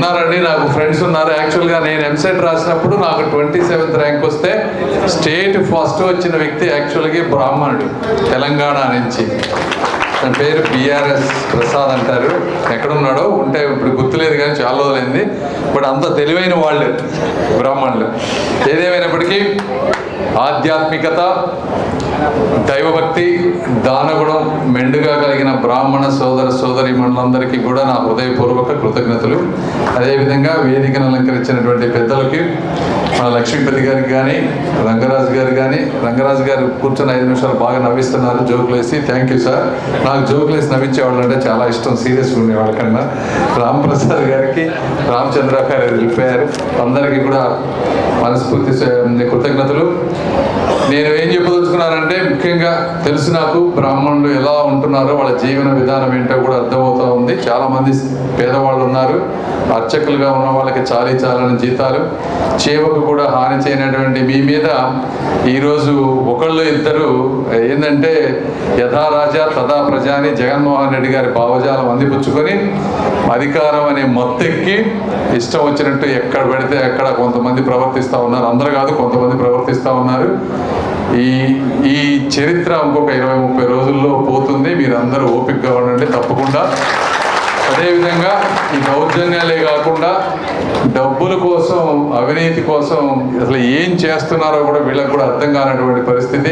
ఉన్నారండి, నాకు ఫ్రెండ్స్ ఉన్నారు. యాక్చువల్గా నేను ఎంసెట్ రాసినప్పుడు నాకు 27th ర్యాంక్ వస్తే స్టేట్ ఫస్ట్ వచ్చిన వ్యక్తి యాక్చువల్గా బ్రాహ్మణుడు, తెలంగాణ నుంచి. తన పేరు బిఆర్ఎస్ ప్రసాద్ అంటారు. ఎక్కడున్నాడో ఉంటే ఇప్పుడు గుర్తులేదు కానీ చాలా రోజులైంది. బట్ అంత తెలివైన వాళ్ళు బ్రాహ్మణులు. ఏదేమైనప్పటికీ ఆధ్యాత్మికత, దైవభక్తి, దానగుణం మెండుగా కలిగిన బ్రాహ్మణ సోదర సోదరీమణులందరికీ కూడా నా హృదయపూర్వక కృతజ్ఞతలు. అదేవిధంగా వేదికను అలంకరించినటువంటి పెద్దలకి, మన లక్ష్మీపతి గారికి కానీ, రంగరాజు గారు కానీ, రంగరాజు గారు కూర్చొని 5 నిమిషాలు బాగా నవ్విస్తున్నారు జోకులు వేసి. Thank you sir. నాకు జోకులు వేసి నవ్వించేవాళ్ళు అంటే చాలా ఇష్టం, సీరియస్గా ఉండేవాళ్ళ కన్నా. రామప్రసాద్ గారికి, రామచంద్ర గారు వెళ్ళిపోయారు. అందరికీ కూడా మనస్ఫూర్తి కృతజ్ఞతలు. నేను ఏం చెప్పదలుచుకున్నానంటే, ముఖ్యంగా తెలుసు నాకు బ్రాహ్మణులు ఎలా ఉంటున్నారో, వాళ్ళ జీవన విధానం ఏంటో కూడా అర్థమవుతూ ఉంది. చాలామంది పేదవాళ్ళు ఉన్నారు, అర్చకులుగా ఉన్న వాళ్ళకి చాలని జీతాలు, చేవకు కూడా హాని చేయనటువంటి మీ మీద ఈరోజు ఒకళ్ళు ఇద్దరు ఏంటంటే యథా రాజా తదా ప్రజా అని జగన్మోహన్ రెడ్డి గారి భావజాలం అందిపుచ్చుకొని అధికారం అనే మొత్తెక్కి ఇష్టం వచ్చినట్టు ఎక్కడ పెడితే అక్కడ కొంతమంది ప్రవర్తిస్తూ ఉన్నారు. అందరూ కాదు, కొంతమంది ప్రవర్తిస్తూ ఉన్నారు. ఈ చరిత్ర ఇంకొక 20-30 రోజుల్లో పోతుంది. మీరు అందరూ ఓపికగా ఉండండి తప్పకుండా. అదేవిధంగా ఈ దౌర్జన్యాలే కాకుండా డబ్బుల కోసం, అవినీతి కోసం అసలు ఏం చేస్తున్నారో కూడా వీళ్ళకి కూడా అర్థం కానటువంటి పరిస్థితి.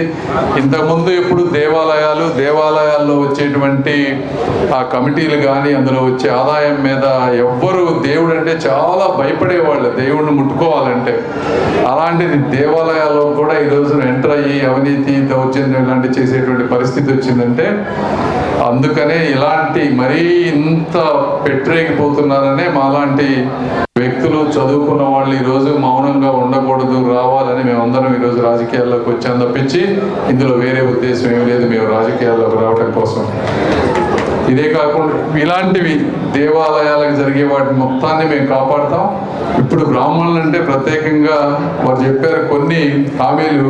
ఇంతకుముందు ఎప్పుడు దేవాలయాల్లో వచ్చేటువంటి ఆ కమిటీలు కానీ, అందులో వచ్చే ఆదాయం మీద ఎవ్వరు దేవుడు అంటే చాలా భయపడేవాళ్ళు, దేవుడిని ముట్టుకోవాలంటే. అలాంటిది దేవాలయాల్లో కూడా ఈరోజు ఎంటర్ అయ్యి అవినీతి, దౌర్జన్యం ఇలాంటి చేసేటువంటి పరిస్థితి వచ్చిందంటే అందుకనే ఇలాంటి మరీ ఇంత పెట్టరేగిపోతున్నారనే మాలాంటి వ్యక్తులు, చదువుకున్న వాళ్ళు ఈరోజు మౌనంగా ఉండకూడదు, రావాలని మేమందరం ఈరోజు రాజకీయాల్లోకి వచ్చాం తప్పించి ఇందులో వేరే ఉద్దేశం ఏమి లేదు మేము రాజకీయాల్లోకి రావడం కోసం. ఇదే కాకుండా ఇలాంటివి దేవాలయాలకు జరిగే వాటి మొత్తాన్ని మేము కాపాడుతాం. ఇప్పుడు బ్రాహ్మణులు అంటే ప్రత్యేకంగా వారు చెప్పారు కొన్ని హామీలు,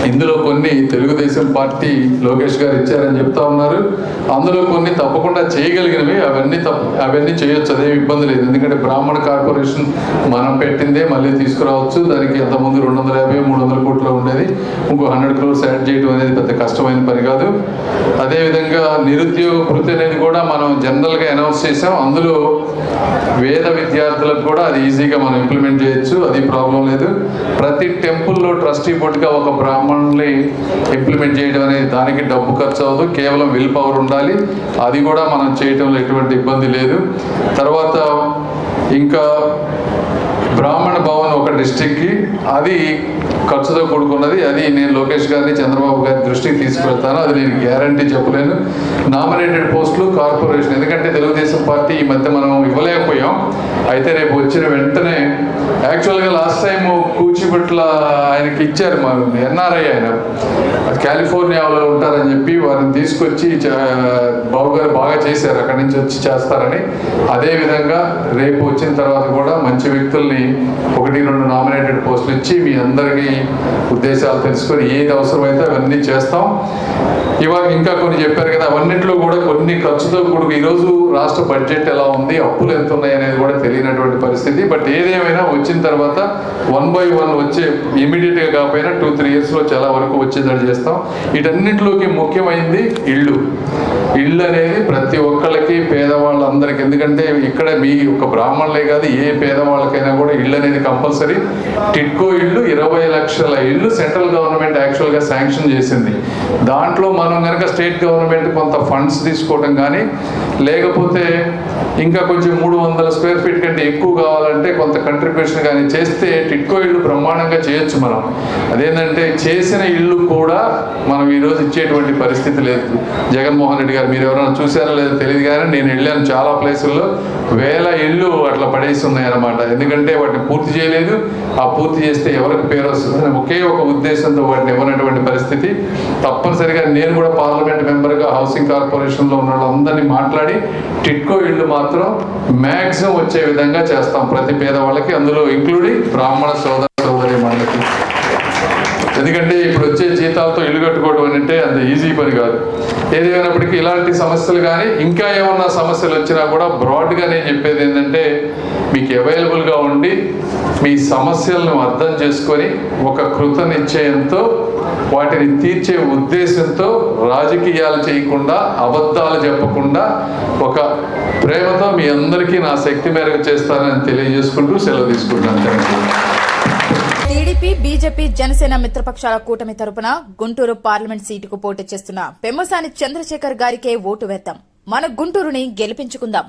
ఇందులో కొన్ని తెలుగుదేశం పార్టీ లోకేష్ గారు ఇచ్చారని చెప్తా ఉన్నారు. అందులో కొన్ని తప్పకుండా చేయగలిగినవి, అవన్నీ చేయొచ్చు, అదేమి ఇబ్బంది లేదు. ఎందుకంటే బ్రాహ్మణ కార్పొరేషన్ మనం పెట్టిందే మళ్ళీ తీసుకురావచ్చు. దానికి ఎంతమంది 250-300 కోట్లు ఉండేది, ఇంకో 100 crores యాడ్ చేయడం అనేది పెద్ద కష్టమైన పని కాదు. అదేవిధంగా నిరుద్యోగ వృత్తి అనేది కూడా మనం జనరల్గా అనౌన్స్ చేసాం. అందులో వేద విద్యార్థులకు కూడా అది ఈజీగా మనం ఇంప్లిమెంట్ చేయొచ్చు, అది ప్రాబ్లం లేదు. ప్రతి టెంపుల్లో ట్రస్టీ బోర్డుగా ఒక బ్రాహ్మణుల్ని ఇంప్లిమెంట్ చేయడం అనేది దానికి డబ్బు ఖర్చు అవ్వదు, కేవలం విల్ పవర్ ఉండాలి. అది కూడా మనం చేయటంలో ఎటువంటి ఇబ్బంది లేదు. తర్వాత ఇంకా బ్రాహ్మణ భవన్ ఒక డిస్ట్రిక్ట్కి, అది ఖర్చుతో కూడుకున్నది. అది నేను లోకేష్ గారిని, చంద్రబాబు గారి దృష్టికి తీసుకువెళ్తాను. అది నేను గ్యారంటీ చెప్పలేను. నామినేటెడ్ పోస్టులు కార్పొరేషన్, ఎందుకంటే తెలుగుదేశం పార్టీ ఈ మధ్య మనం ఇవ్వలేకపోయాం. అయితే రేపు వచ్చిన వెంటనే యాక్చువల్గా లాస్ట్ టైం కూచిపట్ల ఆయనకి ఇచ్చారు, మా ఎన్ఆర్ఐ ఆయన కాలిఫోర్నియాలో ఉంటారని చెప్పి వారిని తీసుకొచ్చి బాబు గారు బాగా చేశారు, అక్కడి నుంచి వచ్చి చేస్తారని. అదేవిధంగా రేపు వచ్చిన తర్వాత కూడా మంచి వ్యక్తుల్ని 1-2 నామినేటెడ్ పోస్టులు ఇచ్చి మీ అందరికీ ఉద్దేశాలు తెలుసుకొని ఏది అవసరమైతే అవన్నీ చేస్తాం. ఇవాళ ఇంకా కొన్ని చెప్పారు కదా, అవన్నింటిలో కూడా కొన్ని ఖర్చుతో కూడా ఈరోజు రాష్ట్ర బడ్జెట్ ఎలా ఉంది, అప్పులు ఎంత ఉన్నాయి అనేది కూడా తెలియనటువంటి పరిస్థితి. బట్ ఏదేమైనా వచ్చిన తర్వాత 1 by 1 వచ్చే, ఇమీడియట్గా కాకపోయినా 2-3 yearsలో చాలా వరకు వచ్చేటట్టు చేస్తాం. వీటన్నింటిలోకి ముఖ్యమైనది ఇళ్ళు అనేది ప్రతి ఒక్కళ్ళకి, పేదవాళ్ళందరికీ. ఎందుకంటే ఇక్కడ మీ ఒక బ్రాహ్మణులే కాదు, ఏ పేదవాళ్ళకైనా కూడా ఇళ్ళు అనేది కంపల్సరీ. టిడ్కో ఇళ్ళు 20 లక్షల ఇళ్ళు సెంట్రల్ గవర్నమెంట్ యాక్చువల్గా శాంక్షన్ చేసింది. దాంట్లో మనం కనుక స్టేట్ గవర్నమెంట్ కొంత ఫండ్స్ తీసుకోవడం కానీ, లేకపోతే ఇంకా కొంచెం 300 square feet కంటే ఎక్కువ కావాలంటే కొంత కంట్రిబ్యూషన్ కానీ చేస్తే టిడ్కో ఇళ్ళు బ్రహ్మాండంగా చేయొచ్చు మనం. అదేంటంటే చేసిన ఇళ్ళు కూడా మనం ఈరోజు ఇచ్చేటువంటి పరిస్థితి లేదు. జగన్మోహన్ రెడ్డి గారు, మీరు ఎవరైనా చూసారో లేదో తెలియదు కానీ నేను వెళ్ళాను చాలా ప్లేసుల్లో, 1000 ఇళ్ళు అట్లా పడేసి ఉన్నాయన్నమాట. ఎందుకంటే వాటిని పూర్తి చేయలేదు. ఆ పూర్తి చేస్తే ఎవరికి పేరు వస్తుందని ఒకే ఒక ఉద్దేశంతో వాటిని ఇవ్వనటువంటి పరిస్థితి. తప్పనిసరిగా నేను కూడా పార్లమెంట్ మెంబర్గా హౌసింగ్ కార్పొరేషన్లో ఉన్న వాళ్ళందరినీ మాట్లాడి టిడ్కో ఇళ్ళు మాత్రం మ్యాక్సిమం వచ్చే విధంగా చేస్తాం ప్రతి పేదవాళ్ళకి, అందులో ఇంక్లూడింగ్ బ్రాహ్మణ సోదర సోదరీమణులకి. ఎందుకంటే ఇప్పుడు వచ్చే జీతాలతో ఇల్లు కట్టుకోవడం అంటే అంత ఈజీ పని కాదు. ఏదేమైనప్పటికీ ఇలాంటి సమస్యలు కానీ ఇంకా ఏమన్నా సమస్యలు వచ్చినా కూడా బ్రాడ్గా నేను చెప్పేది ఏంటంటే మీకు అవైలబుల్గా ఉండి మీ సమస్యలను అర్థం చేసుకొని ఒక కృత నిశ్చయంతో వాటిని తీర్చే ఉద్దేశంతో రాజకీయాలు చేయకుండా అబద్ధాలు చెప్పకుండా ఒక ప్రేమతో మీ అందరికీ నా శక్తి మేరకు చేస్తానని తెలియజేసుకుంటూ సెలవు తీసుకుంటాను. Thank you. TDP, BJP, Janasena మిత్రపక్షాల కూటమి తరపున గుంటూరు పార్లమెంట్ సీటుకు పోటీ చేస్తున్న పెమ్మసాని చంద్రశేఖర్ గారికే ఓటు వేద్దాం. మన గుంటూరుని గెలిపించుకుందాం.